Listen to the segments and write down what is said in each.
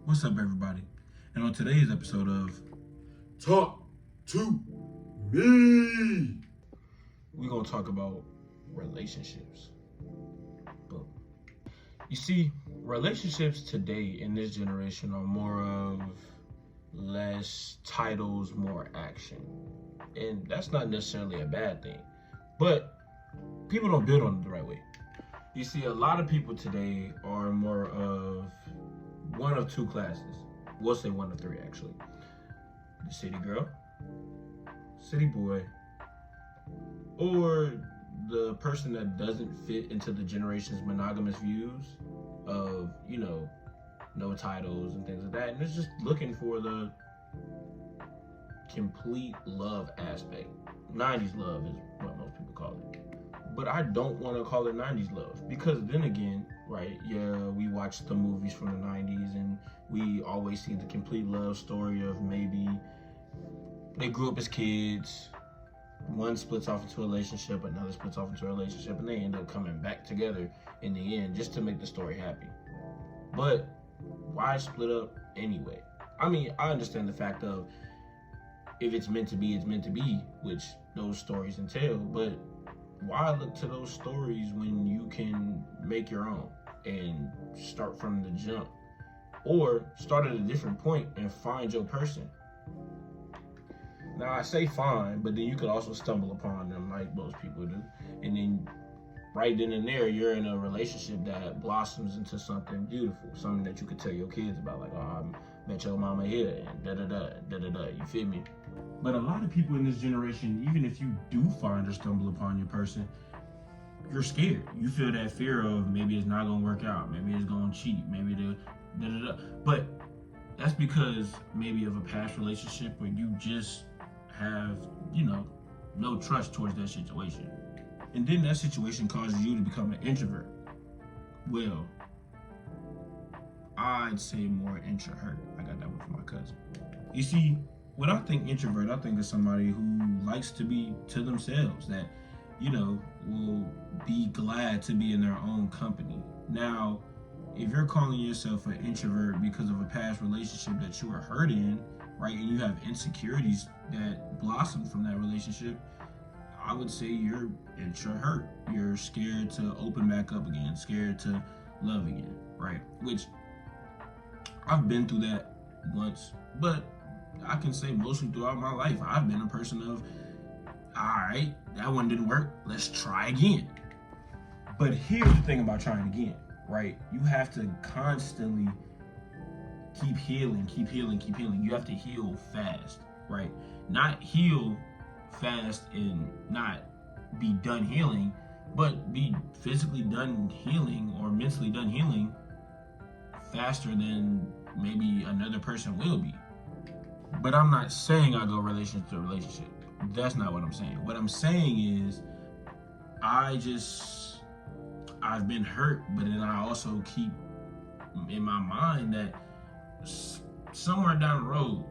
What's up, everybody? And on today's episode of Talk to me. we're gonna talk about relationships. Boom. You see, relationships today in this generation are more of less titles, more action. And that's not necessarily a bad thing. But people don't build on it the right way. You see, a lot of people today are more of one of two classes. We'll say one of three, actually. The city girl, city boy, or the person that doesn't fit into the generation's monogamous views of, no titles and things like that. And it's just looking for the complete love aspect. 90s love is what most people call it. But I don't want to call it 90s love because then again, right, yeah, we watch the movies from the 90s and we always see the complete love story of maybe they grew up as kids, one splits off into a relationship, another splits off into a relationship, and they end up coming back together in the end just to make the story happy. But why split up anyway? I mean, I understand the fact of if it's meant to be, it's meant to be, which those stories entail, but why look to those stories when you can make your own and start from the jump, or start at a different point and find your person? Now I say fine, but then you could also stumble upon them like most people do, and then right then and there you're in a relationship that blossoms into something beautiful, something that you could tell your kids about, like, oh, I met your mama here and da da da da da da. You feel me? But a lot of people in this generation, even if you do find or stumble upon your person, you're scared. You feel that fear of maybe it's not gonna work out, maybe it's gonna cheat, maybe the da da da. But that's because maybe of a past relationship where you just have, no trust towards that situation. And then that situation causes you to become an introvert. Well, I'd say more introvert. I got that one from my cousin. You see, when I think introvert, I think of somebody who likes to be to themselves, that, will be glad to be in their own company. Now, if you're calling yourself an introvert because of a past relationship that you were hurt in, right, and you have insecurities that blossom from that relationship, I would say you're introvert. You're scared to open back up again, scared to love again, right? Which I've been through that once, but I can say mostly throughout my life, I've been a person of, all right, that one didn't work, let's try again. But here's the thing about trying again, right? You have to constantly keep healing, keep healing, keep healing. You have to heal fast, right? Not heal fast and not be done healing, but be physically done healing or mentally done healing faster than maybe another person will be. But I'm not saying I go relationship to relationship. That's not what I'm saying. What I'm saying is I've been hurt, but then I also keep in my mind that somewhere down the road,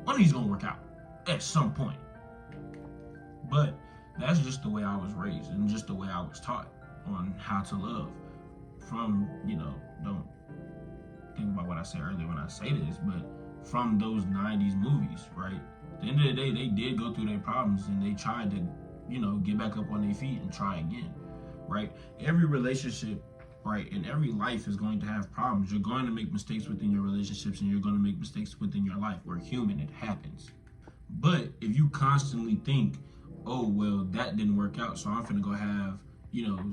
one of these gonna work out at some point. But that's just the way I was raised and just the way I was taught on how to love. From, don't think about what I said earlier when I say this, but from those 90s movies, right? At the end of the day, they did go through their problems and they tried to, get back up on their feet and try again, right? Every relationship, right, and every life is going to have problems. You're going to make mistakes within your relationships and you're going to make mistakes within your life. We're human, it happens. But if you constantly think, oh, well, that didn't work out, so I'm finna go have,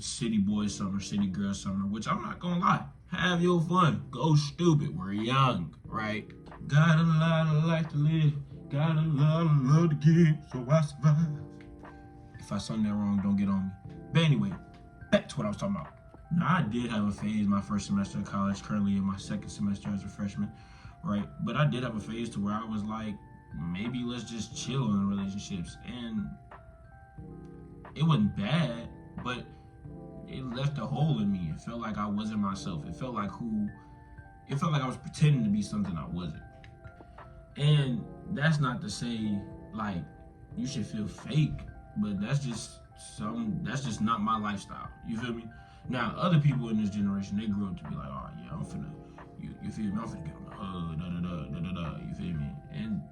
city boy summer, city girl summer, which I'm not gonna lie, have your fun, go stupid, we're young, right? Got a lot of life to live, got a lot of love to give, so I survive. If I sung that wrong, don't get on me. But anyway, back to what I was talking about. Now, I did have a phase my first semester of college, currently in my second semester as a freshman, right? But I did have a phase to where I was like, maybe let's just chill in relationships. And it wasn't bad, but it left a hole in me. It felt like I wasn't myself. It felt like I was pretending to be something I wasn't. And that's not to say like you should feel fake, but that's just not my lifestyle. You feel me? Now, other people in this generation, they grew up to be like, oh yeah, I'm finna You feel me? I'm finna get on the hug, da. You feel me? And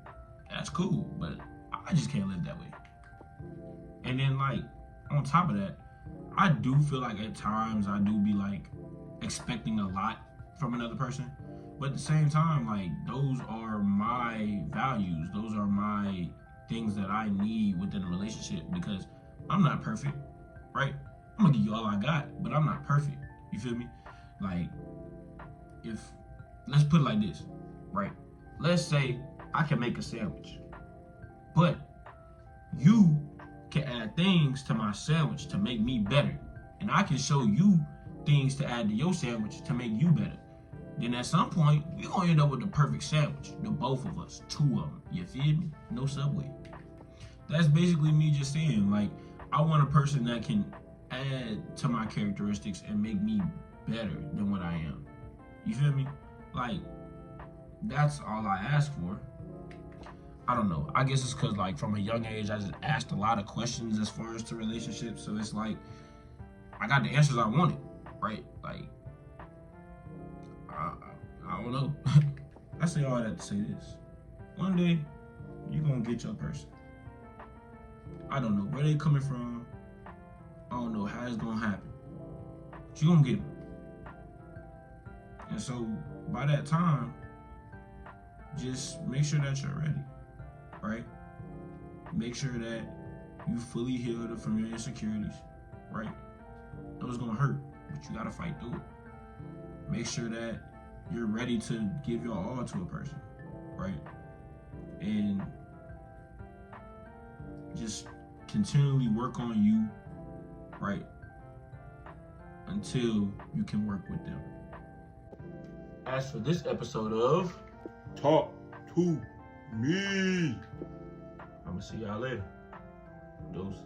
that's cool, but I just can't live that way. And then like on top of that, I do feel like at times I do be like expecting a lot from another person. But at the same time, like those are my values. Those are my things that I need within a relationship because I'm not perfect, right? I'm gonna give you all I got, but I'm not perfect. You feel me? Like if let's put it like this, right? Let's say I can make a sandwich, but you can add things to my sandwich to make me better. And I can show you things to add to your sandwich to make you better. Then at some point, we're gonna end up with the perfect sandwich. The both of us, two of them. You feel me? No Subway. That's basically me just saying, like, I want a person that can add to my characteristics and make me better than what I am. You feel me? Like, that's all I ask for. I don't know. I guess it's because, like, from a young age, I just asked a lot of questions as far as to relationships. So it's like, I got the answers I wanted, right? Like, I don't know. I say all that to say this. One day, you're going to get your person. I don't know where they coming from. I don't know how it's going to happen. But you're going to get them. And so, by that time, just make sure that you're ready, right? Make sure that you fully healed from your insecurities, right? Those gonna hurt, but you gotta fight through it. Make sure that you're ready to give your all to a person, right? And just continually work on you, right? Until you can work with them. As for this episode of Talk to me. I'm gonna see y'all later. Doses.